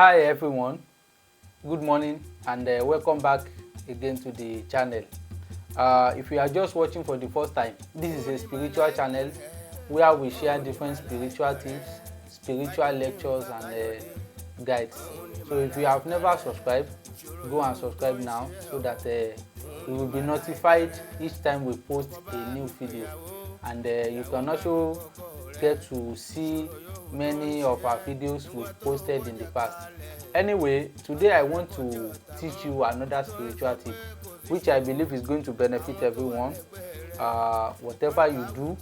Hi everyone, good morning and welcome back again to the channel. If you are just watching for the first time, this is a spiritual channel where we share different spiritual tips, spiritual lectures and guides. So if you have never subscribed, go and subscribe now so that you will be notified each time we post a new video, and you can also get to see many of our videos we've posted in the past. Anyway, today I want to teach you another spiritual tip which I believe is going to benefit everyone. Whatever you do,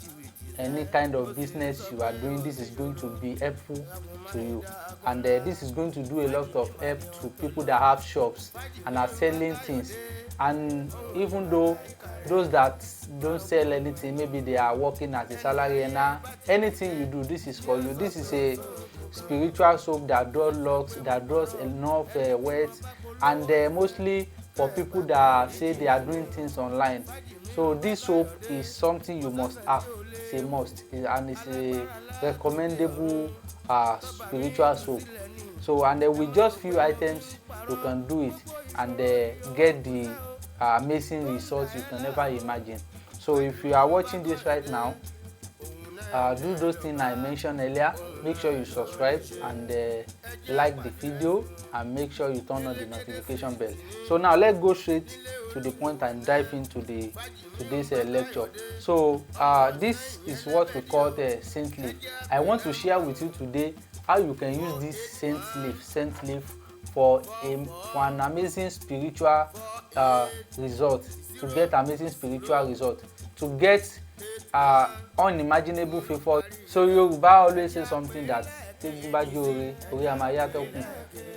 any kind of business you are doing, this is going to be helpful to you, and this is going to do a lot of help to people that have shops and are selling things. And even though those that don't sell anything, maybe they are working as a salary earner, anything you do, this is for you. This is a spiritual soap that draws locks, that draws enough wealth, and mostly for people that say they are doing things online. So this soap is something you must have. It's a must, and it's a recommendable spiritual soap. So, and with just few items you can do it and get the amazing results you can never imagine. So if you are watching this right now, do those things I mentioned earlier. Make sure you subscribe and like the video, and make sure you turn on the notification bell. So now let's go straight to the point and dive into today's lecture. So this is what we call the scent leaf. I want to share with you today how you can use this scent leaf for an amazing spiritual result, to get amazing spiritual result, to get unimaginable favor. So Yoruba always say something that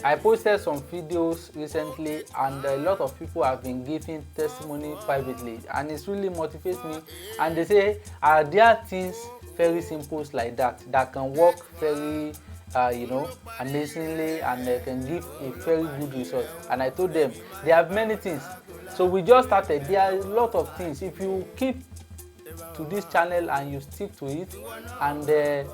I posted some videos recently, and a lot of people have been giving testimony privately, and it really motivates me. And they say there are things very simple like that can work very amazingly, and can give a very good result. And I told them they have many things. So we just started. There are a lot of things. If you keep to this channel and you stick to it, and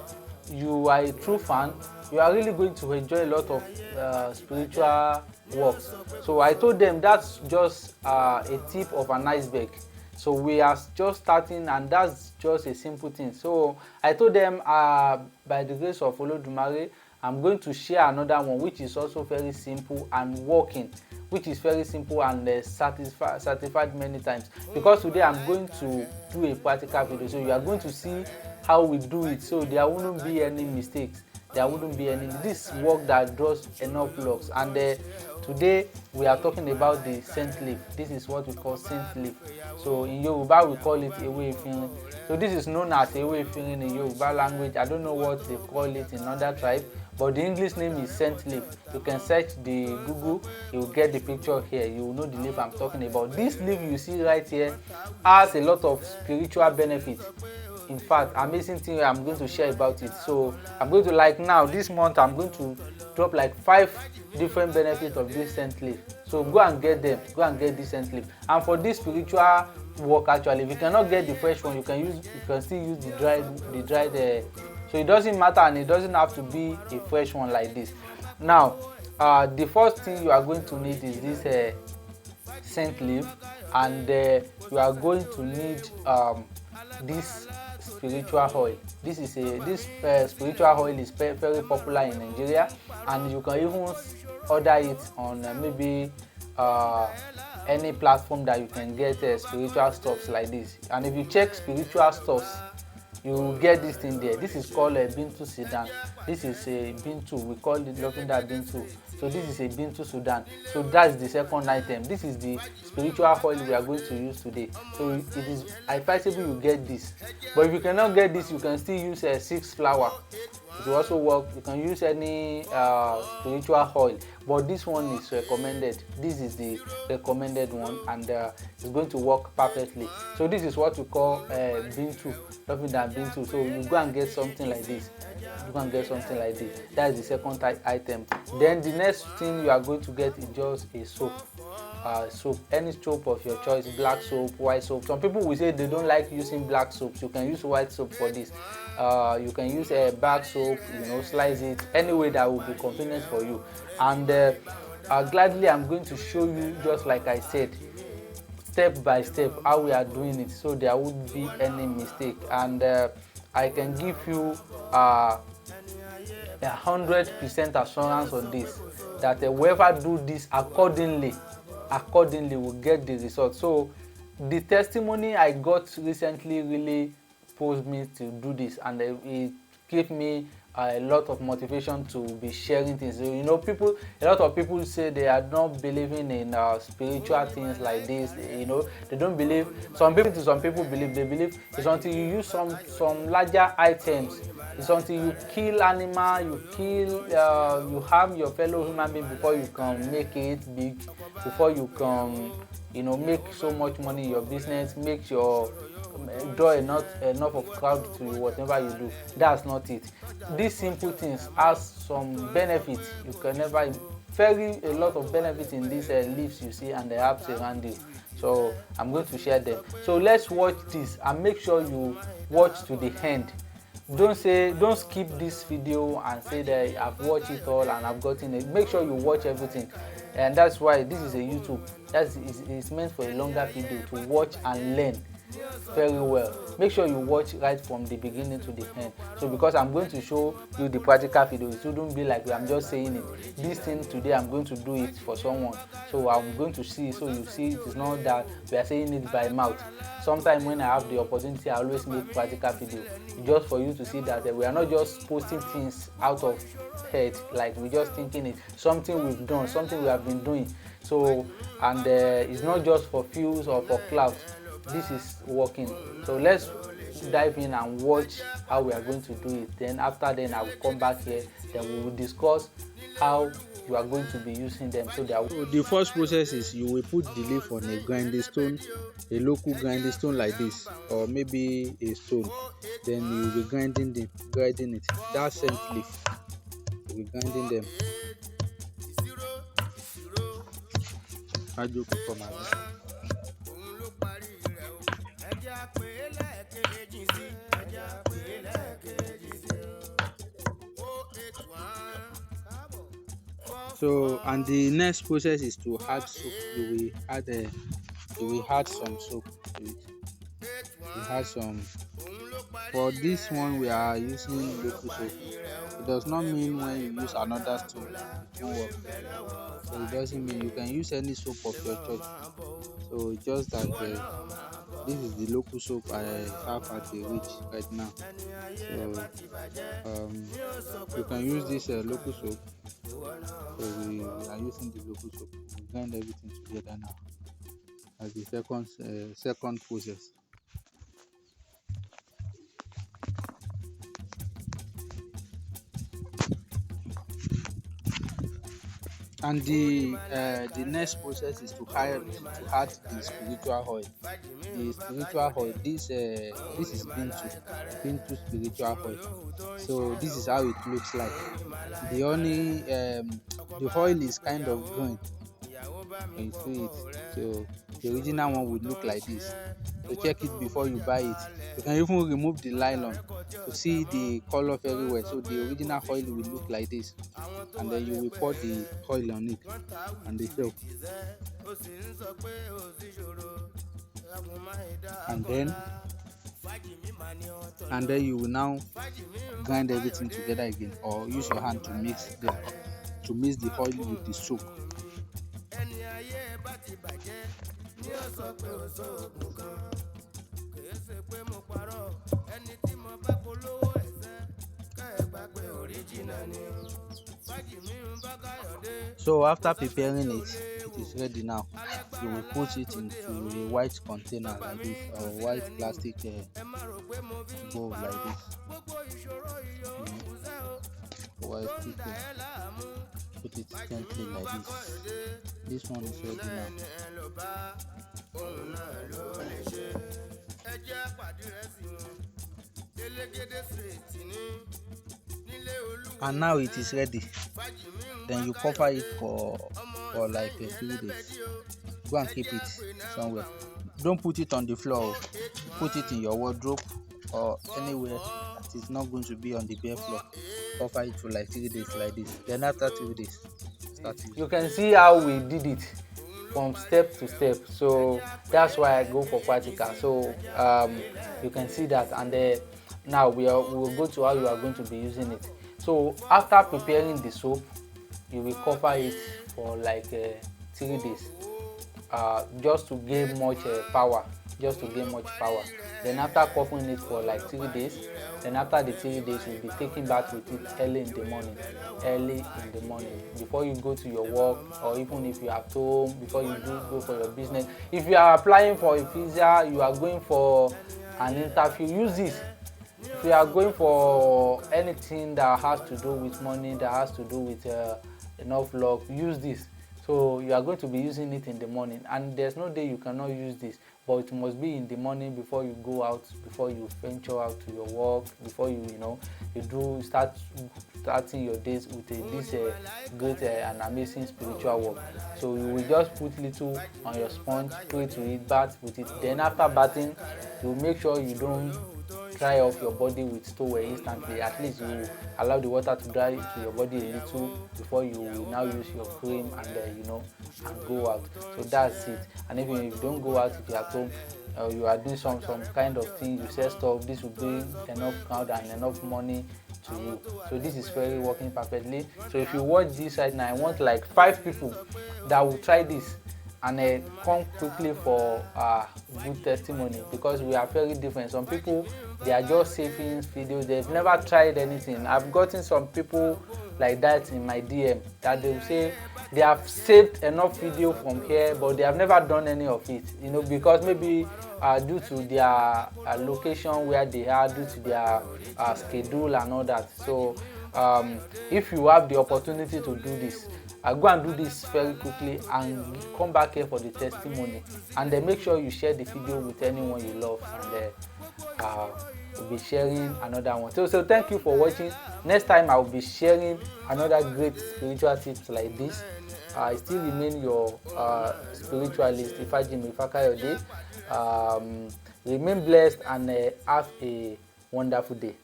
you are a true fan, you are really going to enjoy a lot of spiritual works. So I told them that's just a tip of an iceberg. So we are just starting, and that's just a simple thing. So I told them by the grace of Olodumare, I'm going to share another one which is also very simple and working, which is very simple and certified many times. Because today I'm going to do a practical video, so you are going to see how we do it. So there wouldn't be any mistakes. There wouldn't be any. This work that draws enough locks. And today we are talking about the scent leaf. This is what we call scent leaf. So in Yoruba we call it ewe efinrin. So this is known as ewe efinrin in Yoruba language. I don't know what they call it in other tribes, but the English name is scent leaf. You can search the Google, you will get the picture here. You will know the leaf I'm talking about. This leaf you see right here has a lot of spiritual benefits. In fact, amazing thing I'm going to share about it. So I'm going to, like now this month, I'm going to drop like 5 different benefits of this scent leaf. So go and get them. Go and get this scent leaf. And for this spiritual work, actually, if you cannot get the fresh one, you can still use the dried. So it doesn't matter, and it doesn't have to be a fresh one like this. Now, the first thing you are going to need is this scent leaf, and you are going to need this spiritual oil. This spiritual oil is very popular in Nigeria, and you can even order it on maybe any platform that you can get spiritual stuffs like this. And if you check spiritual stuffs, you will get this thing there. This is called a Bintu Sudan. This is a Bintu. We call it Lavender Bintu. So this is a Bintu Sudan. So that's the second item. This is the spiritual oil we are going to use today. So it is advisable you get this. But if you cannot get this, you can still use a 6 flower. It will also work. You can use any spiritual oil, but this one is recommended. This is the recommended one, and it's going to work perfectly. So this is what we call Bintu, nothing than Bintu. So you go and get something like this. You can get something like this. That is the second item. Then the next thing you are going to get is just a soap. soap, any soap of your choice, black soap, white soap. Some people will say they don't like using black soaps. You can use white soap for this. You can use a bar soap, slice it any way that will be convenient for you. And gladly I'm going to show you, just like I said, step by step how we are doing it, so there won't be any mistake. And I can give you 100% assurance on this, that whoever do this accordingly will get the result. So the testimony I got recently really pushed me to do this, and it gave me a lot of motivation to be sharing things. A lot of people say they are not believing in spiritual things like this. They don't believe. Some people believe. They believe it's until you use some larger items. It's until you kill animal, you harm your fellow human being before you can make it big, before you can, make so much money in your business, make your draw enough of crowd to whatever you do. That's not it. These simple things has some benefits. You can never a lot of benefits in these leaves you see and the herbs around you. So I'm going to share them. So let's watch this, and make sure you watch to the end. Don't skip this video and say that I've watched it all and I've gotten it. Make sure you watch everything. And that's why this is a YouTube. It's meant for a longer video to watch and learn very well. Make sure you watch right from the beginning to the end. So because I'm going to show you the practical video, it shouldn't be like I'm just saying it. This thing today I'm going to do it for someone, so I'm going to see, so you see it is not that we are saying it by mouth. Sometimes when I have the opportunity, I always make practical video, just for you to see that we are not just posting things out of head, like we're just thinking it, something we've done, something we have been doing. So and it's not just for views or for clout. This is working. So let's dive in and watch how we are going to do it. Then after then I will come back here, then we will discuss how you are going to be using them. So the first process is you will put the leaf on a grinding stone, a local grinding stone like this, or maybe a stone. Then you will be grinding it. That scent leaf, you will be grinding them. So and the next process is to add soap. You will add some soap to it. You add some. For this one we are using local soap. It does not mean when you use another soap it won't work. So it doesn't mean you can use any soap of your choice. So it's just that this is the local soap I have at the reach right now. So you can use this local soap. So we are using the local soap. We grind everything together now as the second process. And the next process is to add the spiritual oil. The spiritual oil, this is Bintu spiritual oil. So this is how it looks like. The oil is kind of green. You see it. So the original one would look like this. So check it before you buy it. You can even remove the nylon to see the color very well. So the original oil will look like this, and then you will pour the oil on it and the soap. And then you will now grind everything together again, or use your hand to mix the oil with the soap. So after preparing it is ready now. You will put it into a white container like this, or white plastic bowl like this. White people put it gently like this. This one is ready now. And now it is ready. Then you cover it for like a few days. Go and keep it somewhere. Don't put it on the floor. Put it in your wardrobe or anywhere that is not going to be on the bare floor. Cover it for like 3 days like this. Then after 3 days, start You using. can see how we did it from step to step, so that's why I go for practical. So you can see that, and now we will go to how you are going to be using it. So after preparing the soap, you will cover it for like 3 days, just to gain much power, just to gain much power. Then after covering it for like 3 days, then after the 3 days you'll be taking bath with it early in the morning, early in the morning before you go to your work, or even if you're at home before you do go for your business. If you are applying for a visa, you are going for an interview, use this. If you are going for anything that has to do with money, that has to do with enough luck, use this. So you are going to be using it in the morning, and there's no day you cannot use this, but it must be in the morning before you go out, before you venture out to your work, before you starting your days with this great and amazing spiritual work. So you will just put little on your sponge, pray to it, bath with it. Then after bathing, you make sure you don't dry off your body with towel instantly. At least you allow the water to dry to your body a little before you will now use your cream and and go out. So that's it. And even if you don't go out, if you're at home, you are doing some kind of thing, you sell stuff, this will bring enough crowd and enough money to you. So this is very working perfectly. So if you watch this right now, I want like 5 people that will try this and come quickly for good testimony, because we are very different. Some people, they are just saving videos, they've never tried anything. I've gotten some people like that in my DM that they will say they have saved enough video from here, but they have never done any of it, because maybe due to their location where they are, due to their schedule and all that. So if you have the opportunity to do this, go and do this very quickly and come back here for the testimony, and then make sure you share the video with anyone you love, and we'll be sharing another one. So thank you for watching. Next time I will be sharing another great spiritual tips like this. I still remain your spiritualist, Ifajimi Fakayode. Remain blessed and have a wonderful day.